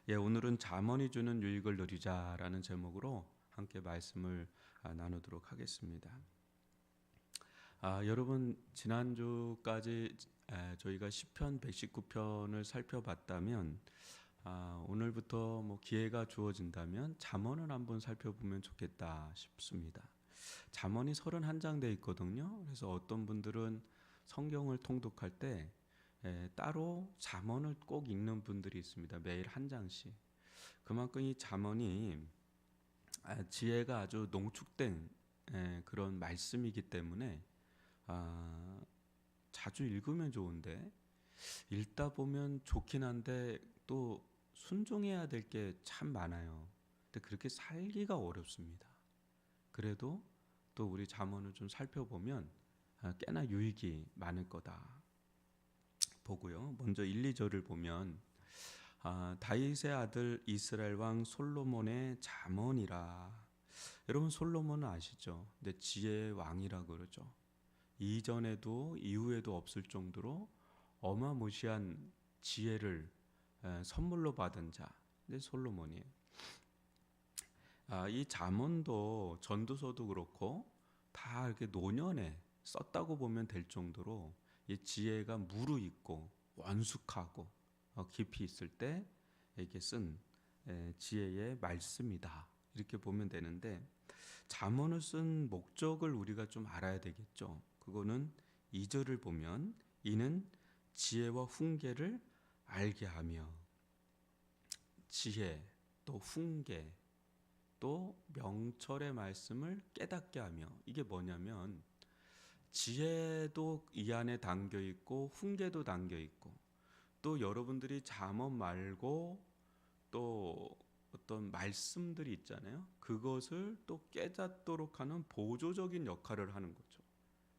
오늘은 잠언이 주는 유익을 누리자라는 제목으로 함께 말씀을 나누도록 하겠습니다. 여러분 지난주까지 저희가 시편 119편을 살펴봤다면 오늘부터 기회가 주어진다면 잠언을 한번 살펴보면 좋겠다 싶습니다. 잠언이 31장 돼 있거든요. 그래서 어떤 분들은 성경을 통독할 때 따로 잠언을 꼭 읽는 분들이 있습니다. 매일 한 장씩. 그만큼 이 잠언이 지혜가 아주 농축된 그런 말씀이기 때문에 자주 읽으면 좋은데 읽다 보면 좋긴 한데 또 순종해야 될 게 참 많아요. 근데 그렇게 살기가 어렵습니다. 그래도 또 우리 잠언을 좀 살펴보면 꽤나 유익이 많을 거다 보고요. 먼저 1, 2절을 보면 다윗의 아들 이스라엘 왕 솔로몬의 잠언이라. 여러분 솔로몬은 아시죠? 근데 지혜의 왕이라 그러죠. 이전에도 이후에도 없을 정도로 어마무시한 지혜를 선물로 받은 자. 근데 솔로몬이에요. 이 잠언도 전도서도 그렇고 다 이렇게 노년에 썼다고 보면 될 정도로 이 지혜가 무르익고 원숙하고 깊이 있을 때 이렇게 쓴 지혜의 말씀이다. 이렇게 보면 되는데 잠언을 쓴 목적을 우리가 좀 알아야 되겠죠. 그거는 2절을 보면 이는 지혜와 훈계를 알게 하며, 지혜 또 훈계 또 명철의 말씀을 깨닫게 하며, 이게 뭐냐면 지혜도 이 안에 담겨 있고 훈계도 담겨 있고, 또 여러분들이 잠언 말고 또 어떤 말씀들이 있잖아요. 그것을 또 깨닫도록 하는 보조적인 역할을 하는 거죠.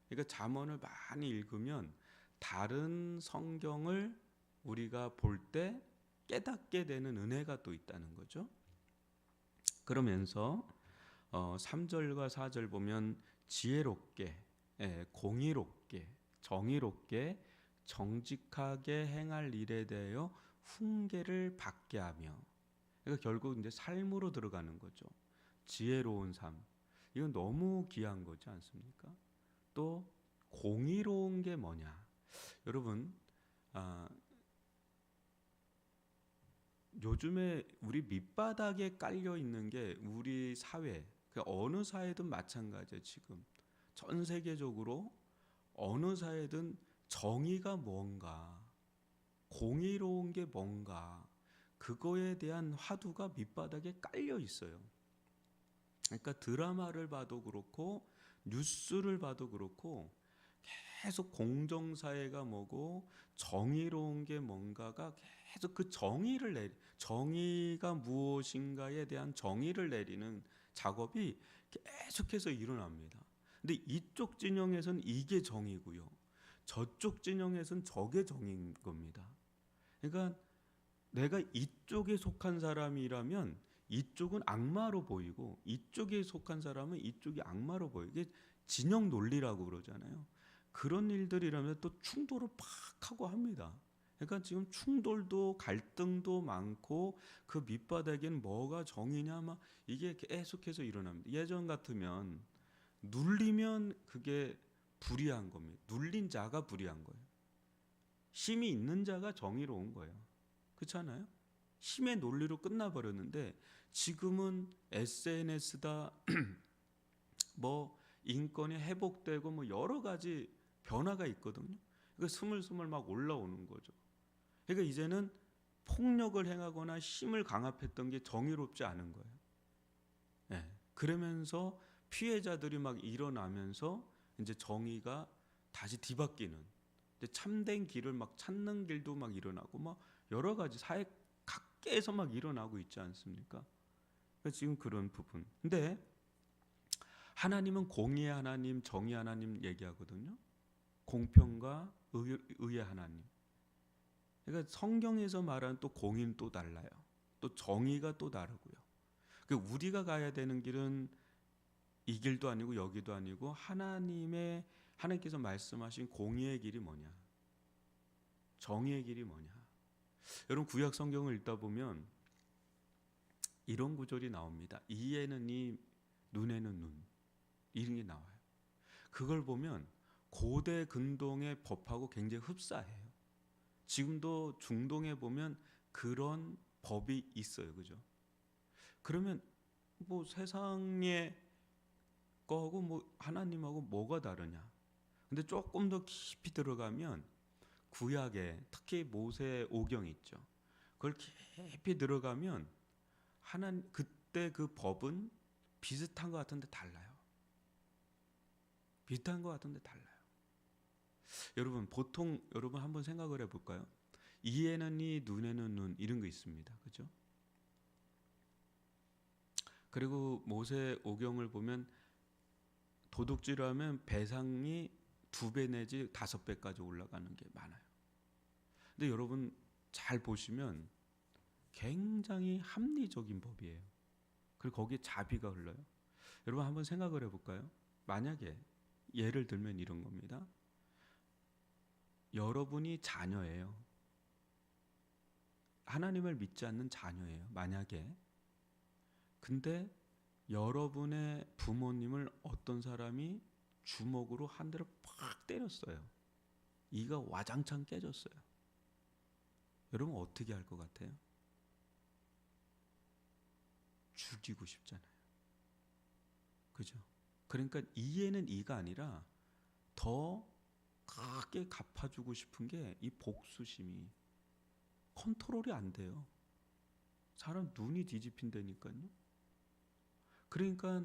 그러니까 잠언을 많이 읽으면 다른 성경을 우리가 볼 때 깨닫게 되는 은혜가 또 있다는 거죠. 그러면서 3절과 4절 보면 지혜롭게, 공의롭게, 정의롭게, 정직하게 행할 일에 대하여 훈계를 받게 하며, 그러니까 결국 이제 삶으로 들어가는 거죠. 지혜로운 삶, 이건 너무 귀한 거지 않습니까? 또 공의로운 게 뭐냐? 여러분, 요즘에 우리 밑바닥에 깔려 있는 게 우리 사회, 그 어느 사회든 마찬가지예요. 지금 전 세계적으로 어느 사회든 정의가 뭔가, 공의로운 게 뭔가, 그거에 대한 화두가 밑바닥에 깔려 있어요. 그러니까 드라마를 봐도 그렇고 뉴스를 봐도 그렇고 계속 공정사회가 뭐고 정의로운 게 뭔가가 계속 그 정의가 무엇인가에 대한 정의를 내리는 작업이 계속해서 일어납니다. 근데 이쪽 진영에서는 이게 정의고요, 저쪽 진영에서는 저게 정의인 겁니다. 그러니까 내가 이쪽에 속한 사람이라면 이쪽은 악마로 보이고, 이쪽에 속한 사람은 이쪽이 악마로 보여요. 이게 진영 논리라고 그러잖아요. 그런 일들이라면 또 충돌을 팍 하고 합니다. 그러니까 지금 충돌도 갈등도 많고 그 밑바닥에는 뭐가 정의냐 막 이게 계속해서 일어납니다. 예전 같으면 눌리면 그게 불의한 겁니다. 눌린 자가 불의한 거예요. 힘이 있는 자가 정의로운 거예요. 그렇잖아요? 힘의 논리로 끝나버렸는데 지금은 SNS다, 뭐 인권이 회복되고 뭐 여러 가지 변화가 있거든요. 그러니까 스물스물 막 올라오는 거죠. 그러니까 이제는 폭력을 행하거나 힘을 강압했던 게 정의롭지 않은 거예요. 그러면서 피해자들이 막 일어나면서 이제 정의가 다시 뒤바뀌는, 이제 참된 길을 막 찾는 길도 막 일어나고 막 여러 가지 사회 각계에서 막 일어나고 있지 않습니까? 그러니까 지금 그런 부분. 근데 하나님은 공의의 하나님, 정의 하나님 얘기하거든요. 공평과 의의 하나님. 그러니까 성경에서 말하는 또 공의는 또 달라요. 또 정의가 또 다르고요. 그러니까 우리가 가야 되는 길은 이 길도 아니고 여기도 아니고 하나님께서 말씀하신 공의의 길이 뭐냐, 정의의 길이 뭐냐. 여러분 구약 성경을 읽다 보면 이런 구절이 나옵니다. 이에는 이, 눈에는 눈, 이런 게 나와요. 그걸 보면 고대 근동의 법하고 굉장히 흡사해요. 지금도 중동에 보면 그런 법이 있어요. 그죠? 그러면 뭐 세상의 거하고 뭐 하나님하고 뭐가 다르냐? 근데 조금 더 깊이 들어가면 구약에 특히 모세 오경 있죠. 그걸 깊이 들어가면 하나님 그때 그 법은 비슷한 것 같은데 달라요. 비슷한 것 같은데 달라요. 여러분 보통 여러분 한번 생각을 해볼까요? 이에는 이, 눈에는 눈 이런 거 있습니다. 그죠? 그리고 모세 오경을 보면 도둑질하면 배상이 2배 내지 5배까지 올라가는 게 많아요. 근데 여러분 잘 보시면 굉장히 합리적인 법이에요. 그리고 거기에 자비가 흘러요. 여러분 한번 생각을 해볼까요? 만약에 예를 들면 이런 겁니다. 여러분이 자녀예요. 하나님을 믿지 않는 자녀예요. 만약에. 근데 여러분의 부모님을 어떤 사람이 주먹으로 한 대를 팍 때렸어요. 이가 와장창 깨졌어요. 여러분 어떻게 할 것 같아요? 죽이고 싶잖아요. 그죠? 그러니까 이에는 이가 아니라 더 크게 갚아주고 싶은 게 이 복수심이 컨트롤이 안 돼요. 사람 눈이 뒤집힌다니까요. 그러니까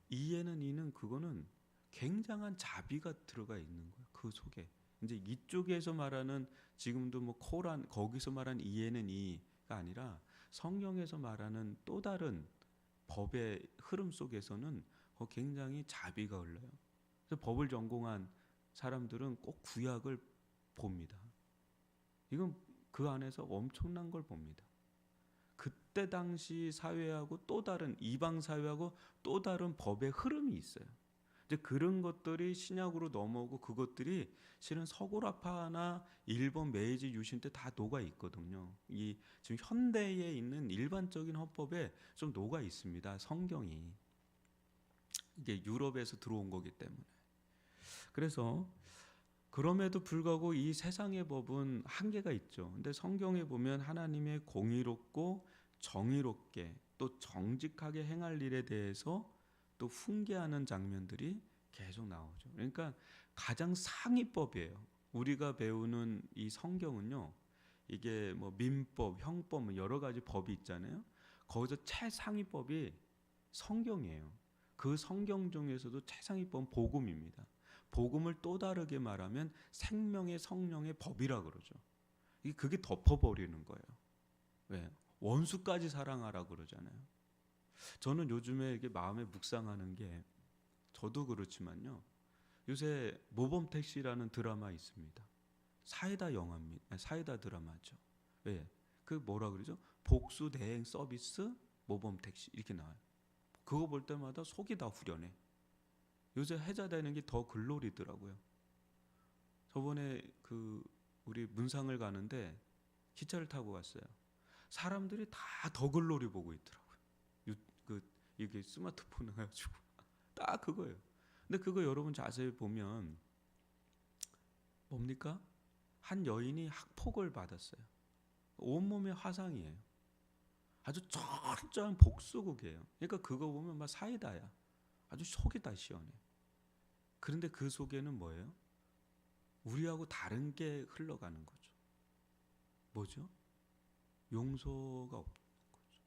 이에는 이는 그거는 굉장한 자비가 들어가 있는 거예요. 그 속에. 이제 이쪽에서 말하는 지금도 뭐 코란 거기서 말하는 이에는 이가 아니라 성경에서 말하는 또 다른 법의 흐름 속에서는 굉장히 자비가 흘러요. 그래서 법을 전공한 사람들은 꼭 구약을 봅니다. 이건 그 안에서 엄청난 걸 봅니다. 그때 당시 사회하고 또 다른 이방 사회하고 또 다른 법의 흐름이 있어요. 이제 그런 것들이 신약으로 넘어오고 그것들이 실은 서구라파나 일본 메이지 유신 때 다 녹아 있거든요. 이 지금 현대에 있는 일반적인 헌법에 좀 녹아 있습니다. 성경이 이게 유럽에서 들어온 거기 때문에. 그래서 그럼에도 불구하고 이 세상의 법은 한계가 있죠. 근데 성경에 보면 하나님의 공의롭고 정의롭게 또 정직하게 행할 일에 대해서 또 훈계하는 장면들이 계속 나오죠. 그러니까 가장 상위법이에요. 우리가 배우는 이 성경은요. 이게 뭐 민법, 형법 뭐 여러 가지 법이 있잖아요. 거기서 최상위법이 성경이에요. 그 성경 중에서도 최상위법은 복음입니다. 복음을 또 다르게 말하면 생명의 성령의 법이라 그러죠. 그게 덮어버리는 거예요. 왜? 원수까지 사랑하라 그러잖아요. 저는 요즘에 이게 마음에 묵상하는 게 저도 그렇지만요. 요새 모범택시라는 드라마 있습니다. 사이다 영화입니다. 사이다 드라마죠. 왜? 그 뭐라 그러죠? 복수 대행 서비스 모범택시 이렇게 나와요. 그거 볼 때마다 속이 다 후련해. 요새 해자되는 게 더 글로리더라고요. 저번에 그 우리 문상을 가는데 기차를 타고 갔어요. 사람들이 다 더 글로리 보고 있더라고요. 이게 스마트폰 해가지고 딱 그거예요. 근데 그거 여러분 자세히 보면 뭡니까? 한 여인이 학폭을 받았어요. 온몸에 화상이에요. 아주 철저한 복수극이에요. 그러니까 그거 보면 막 사이다야. 아주 속이 다 시원해. 그런데 그 속에는 뭐예요? 우리하고 다른 게 흘러가는 거죠. 뭐죠? 용서가 없는 거죠.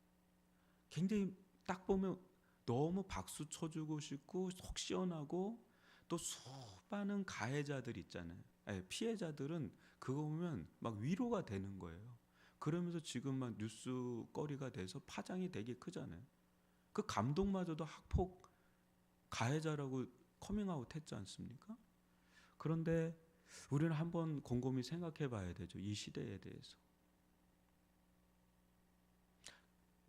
굉장히 딱 보면 너무 박수 쳐주고 싶고 속 시원하고 또 수많은 가해자들 있잖아요. 아니, 피해자들은 그거 보면 막 위로가 되는 거예요. 그러면서 지금 막 뉴스거리가 돼서 파장이 되게 크잖아요. 그 감독마저도 학폭 가해자라고 커밍아웃 했지 않습니까? 그런데 우리는 한번 곰곰이 생각해 봐야 되죠. 이 시대에 대해서.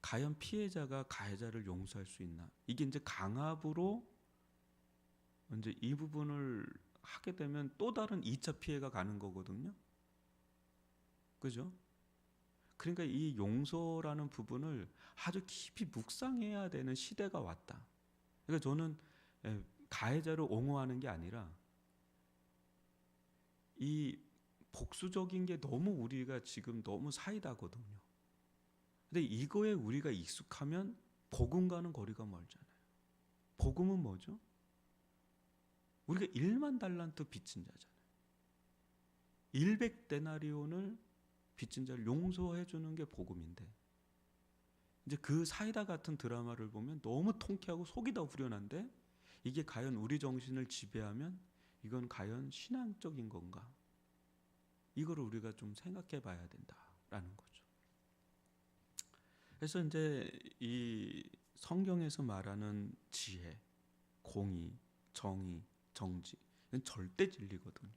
과연 피해자가 가해자를 용서할 수 있나? 이게 이제 강압으로 이제 이 부분을 하게 되면 또 다른 2차 피해가 가는 거거든요. 그죠? 그러니까 이 용서라는 부분을 아주 깊이 묵상해야 되는 시대가 왔다. 그러니까 저는 가해자를 옹호하는 게 아니라 이 복수적인 게 너무 우리가 지금 너무 사이다거든요. 근데 이거에 우리가 익숙하면 복음과는 거리가 멀잖아요. 복음은 뭐죠? 우리가 1만 달란트 빚진 자잖아요. 100데나리온을 빚진 자를 용서해 주는 게 복음인데, 이제 그 사이다 같은 드라마를 보면 너무 통쾌하고 속이 다 후련한데, 이게 과연 우리 정신을 지배하면 이건 과연 신앙적인 건가? 이거를 우리가 좀 생각해 봐야 된다라는 거죠. 그래서 이제 이 성경에서 말하는 지혜, 공의, 정의, 정지, 이건 절대 진리거든요.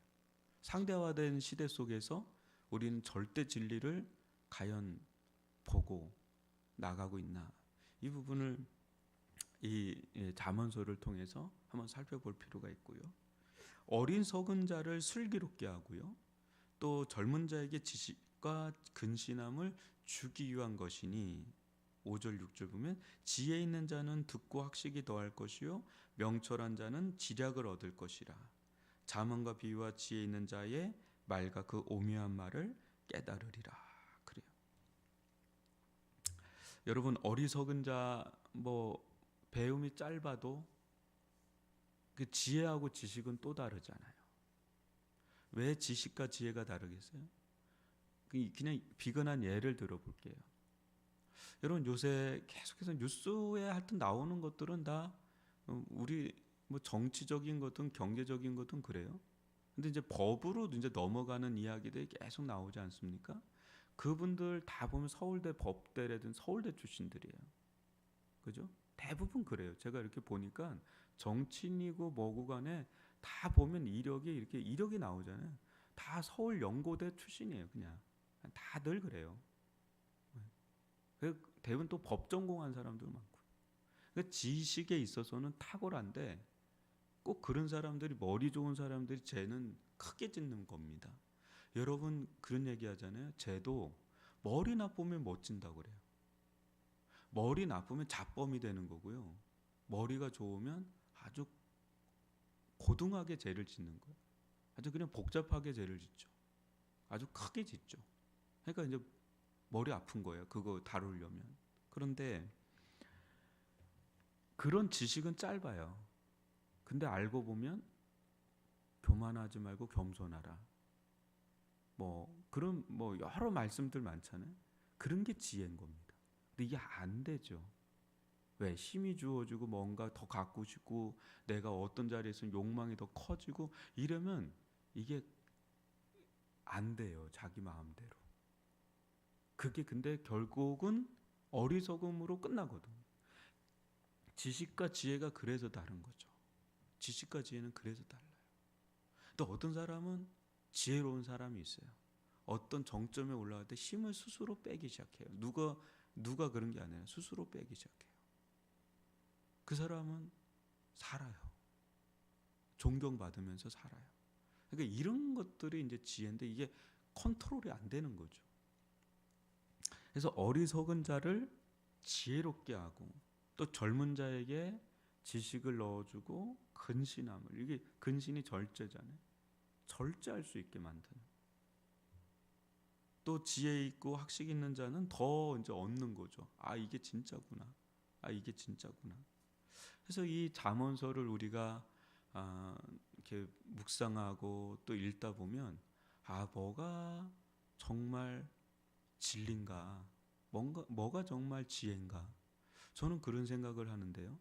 상대화된 시대 속에서 우리는 절대 진리를 과연 보고 나가고 있나, 이 부분을 이 잠언서를 통해서 한번 살펴볼 필요가 있고요. 어린 석은 자를 슬기롭게 하고요, 또 젊은 자에게 지식과 근신함을 주기 위한 것이니, 5절 6절 보면 지혜 있는 자는 듣고 학식이 더할 것이요 명철한 자는 지략을 얻을 것이라. 잠언과 비유와 지혜 있는 자의 말과 그 오묘한 말을 깨달으리라. 그래요. 여러분, 어리석은 자 배움이 짧아도 그 지혜하고 지식은 또 다르잖아요. 왜 지식과 지혜가 다르겠어요? 그냥 비근한 예를 들어볼게요. 여러분, 요새 계속해서 뉴스에 하여튼 나오는 것들은 다 우리 정치적인 것든 경제적인 것든 그래요. 근데 이제 법으로 이제 넘어가는 이야기들이 계속 나오지 않습니까? 그분들 다 보면 서울대 법대라든 서울대 출신들이에요. 그죠? 대부분 그래요. 제가 이렇게 보니까 정치인이고 뭐고 간에 다 보면 이력이 나오잖아요. 다 서울 연고대 출신이에요. 그냥 다들 그래요. 대부분 또 법 전공한 사람들 많고. 그러니까 지식에 있어서는 탁월한데 꼭 그런 사람들이, 머리 좋은 사람들이 죄는 크게 짓는 겁니다. 여러분, 그런 얘기 하잖아요. 죄도 머리 나쁘면 멋진다고 그래요. 머리 나쁘면 잡범이 되는 거고요. 머리가 좋으면 아주 고등하게 죄를 짓는 거예요. 아주 그냥 복잡하게 죄를 짓죠. 아주 크게 짓죠. 그러니까 이제 머리 아픈 거예요. 그거 다루려면. 그런데 그런 지식은 짧아요. 근데 알고 보면 교만하지 말고 겸손하라. 그런 여러 말씀들 많잖아요. 그런 게 지혜인 겁니다. 근데 이게 안 되죠. 왜? 힘이 주어지고 뭔가 더 갖고 싶고 내가 어떤 자리에 있으면 욕망이 더 커지고 이러면 이게 안 돼요. 자기 마음대로. 그게 근데 결국은 어리석음으로 끝나거든요. 지식과 지혜가 그래서 다른 거죠. 지식과 지혜는 그래서 달라요. 또 어떤 사람은 지혜로운 사람이 있어요. 어떤 정점에 올라갈 때 힘을 스스로 빼기 시작해요. 누가 그런 게 아니라 스스로 빼기 시작해요. 그 사람은 살아요. 존경받으면서 살아요. 그러니까 이런 것들이 이제 지혜인데 이게 컨트롤이 안 되는 거죠. 그래서 어리석은 자를 지혜롭게 하고 또 젊은 자에게 지식을 넣어주고 근신함을, 이게 근신이 절제잖아요. 절제할 수 있게 만드는. 또 지혜 있고 학식 있는 자는 더 이제 얻는 거죠. 아, 이게 진짜구나. 아, 이게 진짜구나. 그래서 이 잠언서를 우리가 이렇게 묵상하고 또 읽다 보면 뭐가 정말 진리인가? 뭐가 정말 지혜인가? 저는 그런 생각을 하는데요.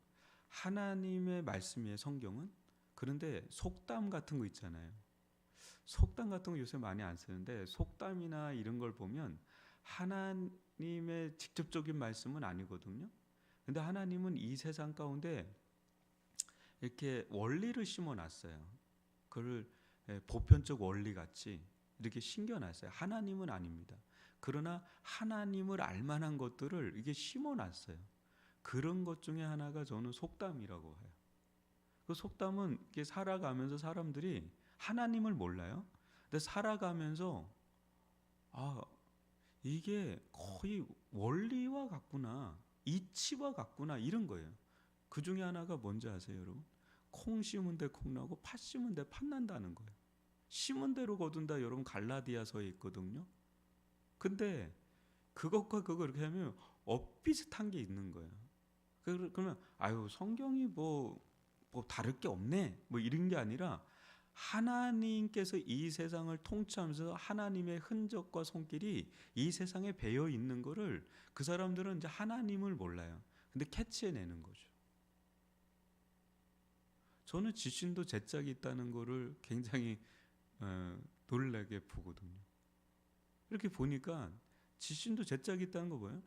하나님의 말씀이에요, 성경은. 그런데 속담 같은 거 있잖아요. 속담 같은 거 요새 많이 안 쓰는데 속담이나 이런 걸 보면 하나님의 직접적인 말씀은 아니거든요. 근데 하나님은 이 세상 가운데 이렇게 원리를 심어놨어요. 그걸 보편적 원리 같이 이렇게 심겨놨어요. 하나님은 아닙니다. 그러나 하나님을 알만한 것들을 이게 심어놨어요. 그런 것 중에 하나가 저는 속담이라고 해요. 그 속담은 이렇게 살아가면서 사람들이 하나님을 몰라요. 근데 살아가면서 이게 거의 원리와 같구나, 이치와 같구나, 이런 거예요. 그 중에 하나가 뭔지 아세요, 여러분? 콩 심은 데 콩 나고 팥 심은 데 팥 난다는 거예요. 심은 대로 거둔다, 여러분 갈라디아서에 있거든요. 근데 그것과 그거 이렇게 하면 엇비슷한 게 있는 거예요. 그러면 아유 성경이 뭐 다를 게 없네 뭐 이런 게 아니라, 하나님께서 이 세상을 통치하면서 하나님의 흔적과 손길이 이 세상에 배어 있는 거를 그 사람들은 이제 하나님을 몰라요. 근데 캐치해내는 거죠. 저는 지신도 제 짝이 있다는 거를 굉장히 놀라게 보거든요. 이렇게 보니까 지신도 제 짝이 있다는 거 뭐예요?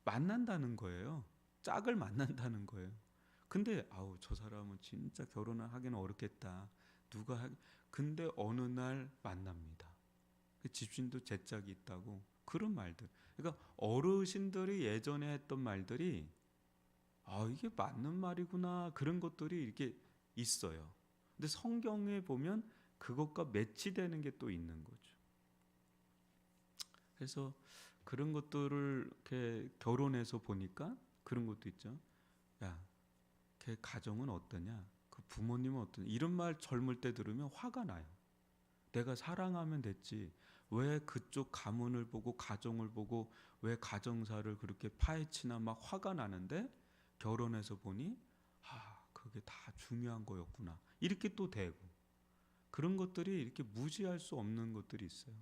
만난다는 거예요. 짝을 만난다는 거예요. 근데 아우 저 사람은 진짜 결혼을 하기는 어렵겠다. 근데 어느 날 만납니다. 집신도 제 짝이 있다고, 그런 말들. 그러니까 어르신들이 예전에 했던 말들이 이게 맞는 말이구나, 그런 것들이 이렇게 있어요. 근데 성경에 보면 그것과 매치되는 게 또 있는 거죠. 그래서 그런 것들을 이렇게 결혼해서 보니까 그런 것도 있죠. 야, 걔 가정은 어떠냐? 그 부모님은 어떠냐? 이런 말 젊을 때 들으면 화가 나요. 내가 사랑하면 됐지. 왜 그쪽 가문을 보고 가정을 보고 왜 가정사를 그렇게 파헤치나, 막 화가 나는데 결혼해서 보니 그게 다 중요한 거였구나. 이렇게 또 되고, 그런 것들이 이렇게 무시할 수 없는 것들이 있어요.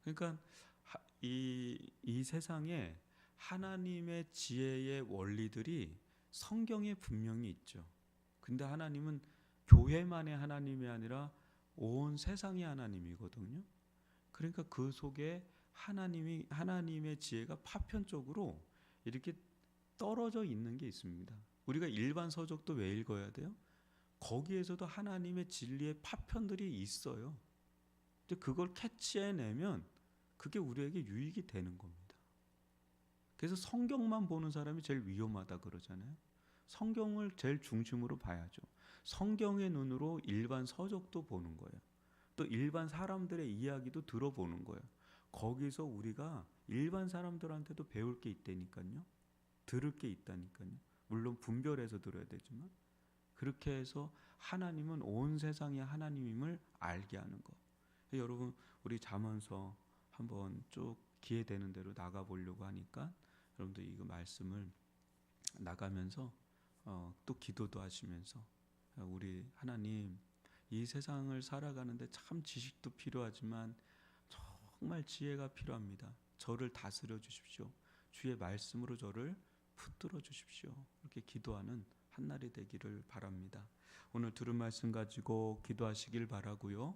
그러니까 이 세상에 하나님의 지혜의 원리들이 성경에 분명히 있죠. 근데 하나님은 교회만의 하나님이 아니라 온 세상의 하나님이거든요. 그러니까 그 속에 하나님의 지혜가 파편적으로 이렇게 떨어져 있는 게 있습니다. 우리가 일반 서적도 왜 읽어야 돼요? 거기에서도 하나님의 진리의 파편들이 있어요. 근데 그걸 캐치해내면 그게 우리에게 유익이 되는 겁니다. 그래서 성경만 보는 사람이 제일 위험하다 그러잖아요. 성경을 제일 중심으로 봐야죠. 성경의 눈으로 일반 서적도 보는 거예요. 또 일반 사람들의 이야기도 들어보는 거예요. 거기서 우리가 일반 사람들한테도 배울 게 있다니까요. 들을 게 있다니까요. 물론 분별해서 들어야 되지만, 그렇게 해서 하나님은 온 세상의 하나님임을 알게 하는 거. 여러분, 우리 잠언서 한번 쭉 기회 되는 대로 나가보려고 하니까, 여러분들 이거 말씀을 나가면서 또 기도도 하시면서, 우리 하나님, 이 세상을 살아가는데 참 지식도 필요하지만 정말 지혜가 필요합니다. 저를 다스려 주십시오. 주의 말씀으로 저를 붙들어 주십시오. 이렇게 기도하는 한날이 되기를 바랍니다. 오늘 들은 말씀 가지고 기도하시길 바라고요.